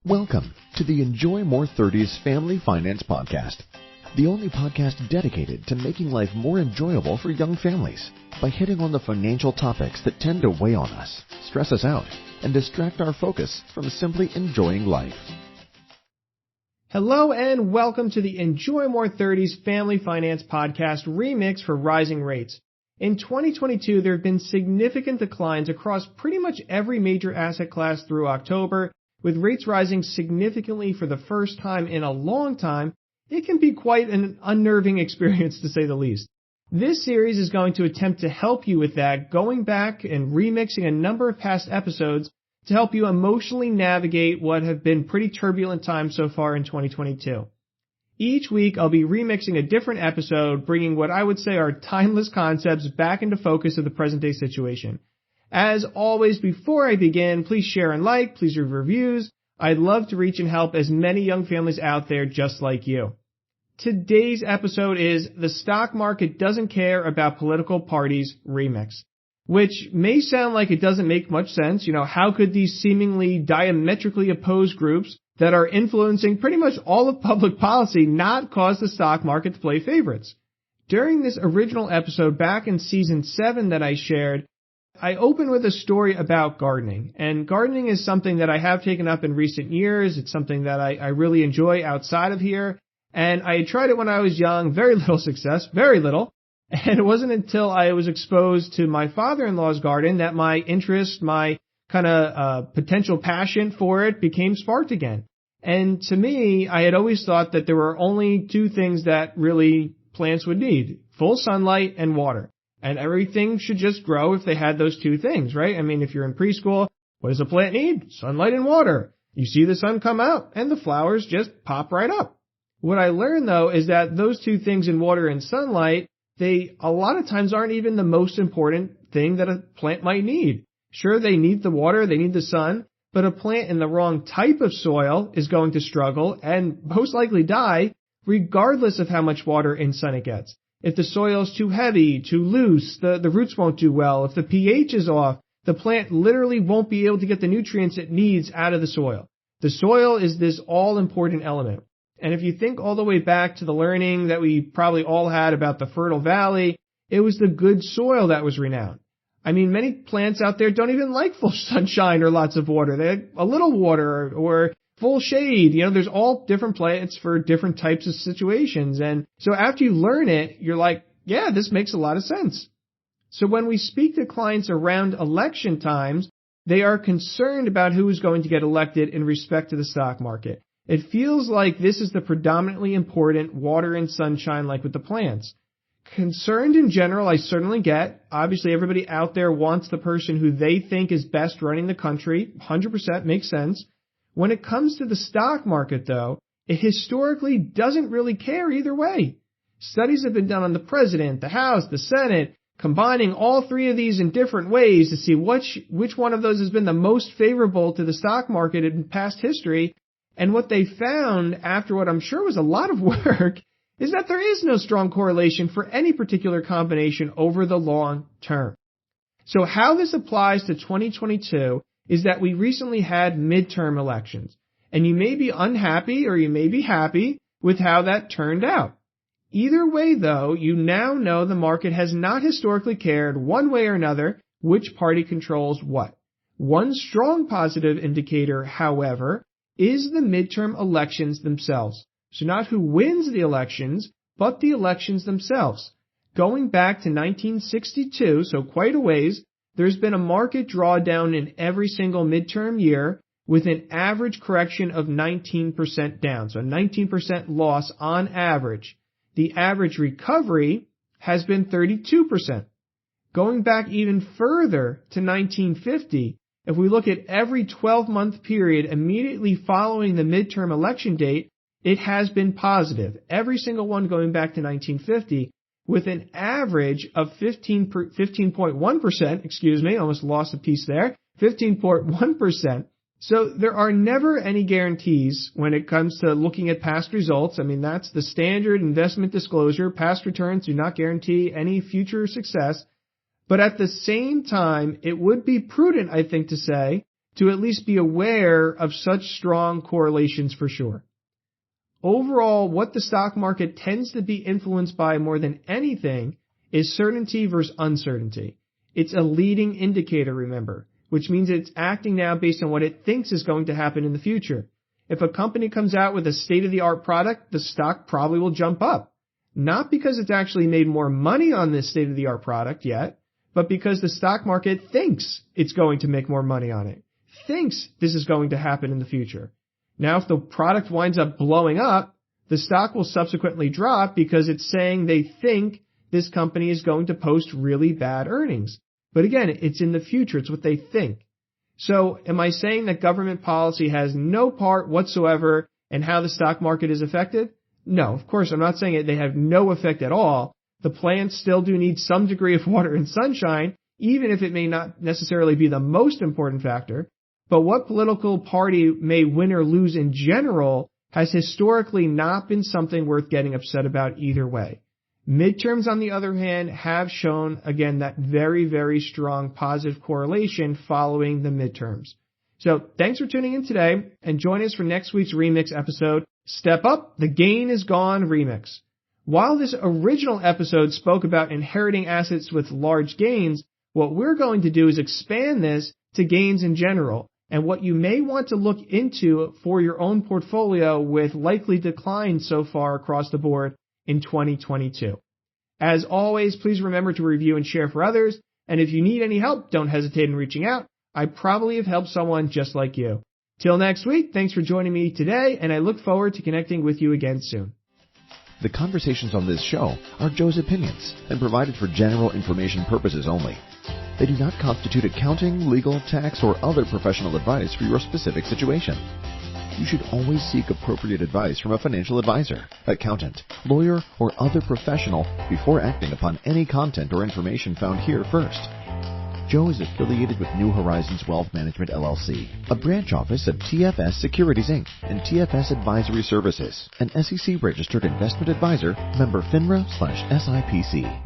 Welcome to the Enjoy More 30s Family Finance Podcast, the only podcast dedicated to making life more enjoyable for young families by hitting on the financial topics that tend to weigh on us, stress us out, and distract our focus from simply enjoying life. Hello and welcome to the Enjoy More 30s Family Finance Podcast REMIX for rising rates. In 2022, there have been significant declines across pretty much every major asset class through October. With rates rising significantly for the first time in a long time, it can be quite an unnerving experience to say the least. This series is going to attempt to help you with that, going back and remixing a number of past episodes to help you emotionally navigate what have been pretty turbulent times so far in 2022. Each week, I'll be remixing a different episode, bringing what I would say are timeless concepts back into focus of the present-day situation. As always, before I begin, please share and like, please leave reviews. I'd love to reach and help as many young families out there just like you. Today's episode is The Stock Market Doesn't Care About Political Parties Remix, which may sound like it doesn't make much sense. How could these seemingly diametrically opposed groups that are influencing pretty much all of public policy not cause the stock market to play favorites? During this original episode back in season 7 that I shared, I open with a story about gardening, and gardening is something that I have taken up in recent years. It's something that I really enjoy outside of here, and I tried it when I was young, very little success, very little, and it wasn't until I was exposed to my father-in-law's garden that my interest, my kind of potential passion for it became sparked again. And to me, I had always thought that there were only two things that really plants would need: full sunlight and water. And everything should just grow if they had those two things, right? I mean, if you're in preschool, what does a plant need? Sunlight and water. You see the sun come out and the flowers just pop right up. What I learned, though, is that those two things in water and sunlight, they a lot of times aren't even the most important thing that a plant might need. Sure, they need the water, they need the sun, but a plant in the wrong type of soil is going to struggle and most likely die regardless of how much water and sun it gets. If the soil is too heavy, too loose, the roots won't do well. If the pH is off, the plant literally won't be able to get the nutrients it needs out of the soil. The soil is this all-important element. And if you think all the way back to the learning that we probably all had about the fertile valley, it was the good soil that was renowned. I mean, many plants out there don't even like full sunshine or lots of water. They like a little water or full shade. There's all different plants for different types of situations. And so after you learn it, you're like, yeah, this makes a lot of sense. So when we speak to clients around election times, they are concerned about who is going to get elected in respect to the stock market. It feels like this is the predominantly important water and sunshine, like with the plants. Concerned in general, I certainly get. Obviously, everybody out there wants the person who they think is best running the country. 100% makes sense. When it comes to the stock market, though, it historically doesn't really care either way. Studies have been done on the president, the House, the Senate, combining all three of these in different ways to see which one of those has been the most favorable to the stock market in past history. And what they found, after what I'm sure was a lot of work, is that there is no strong correlation for any particular combination over the long term. So how this applies to 2022 is that we recently had midterm elections, and you may be unhappy or you may be happy with how that turned out. Either way, though, you now know the market has not historically cared one way or another which party controls what. One strong positive indicator, however, is the midterm elections themselves. So not who wins the elections, but the elections themselves. Going back to 1962, so quite a ways, there's been a market drawdown in every single midterm year with an average correction of 19% down. So 19% loss on average. The average recovery has been 32%. Going back even further to 1950, if we look at every 12-month period immediately following the midterm election date, it has been positive. Every single one going back to 1950. With an average of 15.1%, almost lost a piece there, 15.1%. So there are never any guarantees when it comes to looking at past results. I mean, that's the standard investment disclosure. Past returns do not guarantee any future success. But at the same time, it would be prudent, I think, to say to at least be aware of such strong correlations for sure. Overall, what the stock market tends to be influenced by more than anything is certainty versus uncertainty. It's a leading indicator, remember, which means it's acting now based on what it thinks is going to happen in the future. If a company comes out with a state-of-the-art product, the stock probably will jump up. Not because it's actually made more money on this state-of-the-art product yet, but because the stock market thinks it's going to make more money on it, thinks this is going to happen in the future. Now, if the product winds up blowing up, the stock will subsequently drop because it's saying they think this company is going to post really bad earnings. But again, it's in the future. It's what they think. So am I saying that government policy has no part whatsoever in how the stock market is affected? No, of course, I'm not saying they have no effect at all. The plants still do need some degree of water and sunshine, even if it may not necessarily be the most important factor. But what political party may win or lose in general has historically not been something worth getting upset about either way. Midterms, on the other hand, have shown, again, that very, very strong positive correlation following the midterms. So thanks for tuning in today, and join us for next week's Remix episode, Step Up, The Gain Is Gone Remix. While this original episode spoke about inheriting assets with large gains, what we're going to do is expand this to gains in general, and what you may want to look into for your own portfolio with likely declines so far across the board in 2022. As always, please remember to review and share for others, and if you need any help, don't hesitate in reaching out. I probably have helped someone just like you. Till next week, thanks for joining me today, and I look forward to connecting with you again soon. The conversations on this show are Joe's opinions and provided for general information purposes only. They do not constitute accounting, legal, tax, or other professional advice for your specific situation. You should always seek appropriate advice from a financial advisor, accountant, lawyer, or other professional before acting upon any content or information found here first. Joe is affiliated with New Horizons Wealth Management, LLC, a branch office of TFS Securities, Inc., and TFS Advisory Services, an SEC-registered investment advisor, member FINRA/SIPC.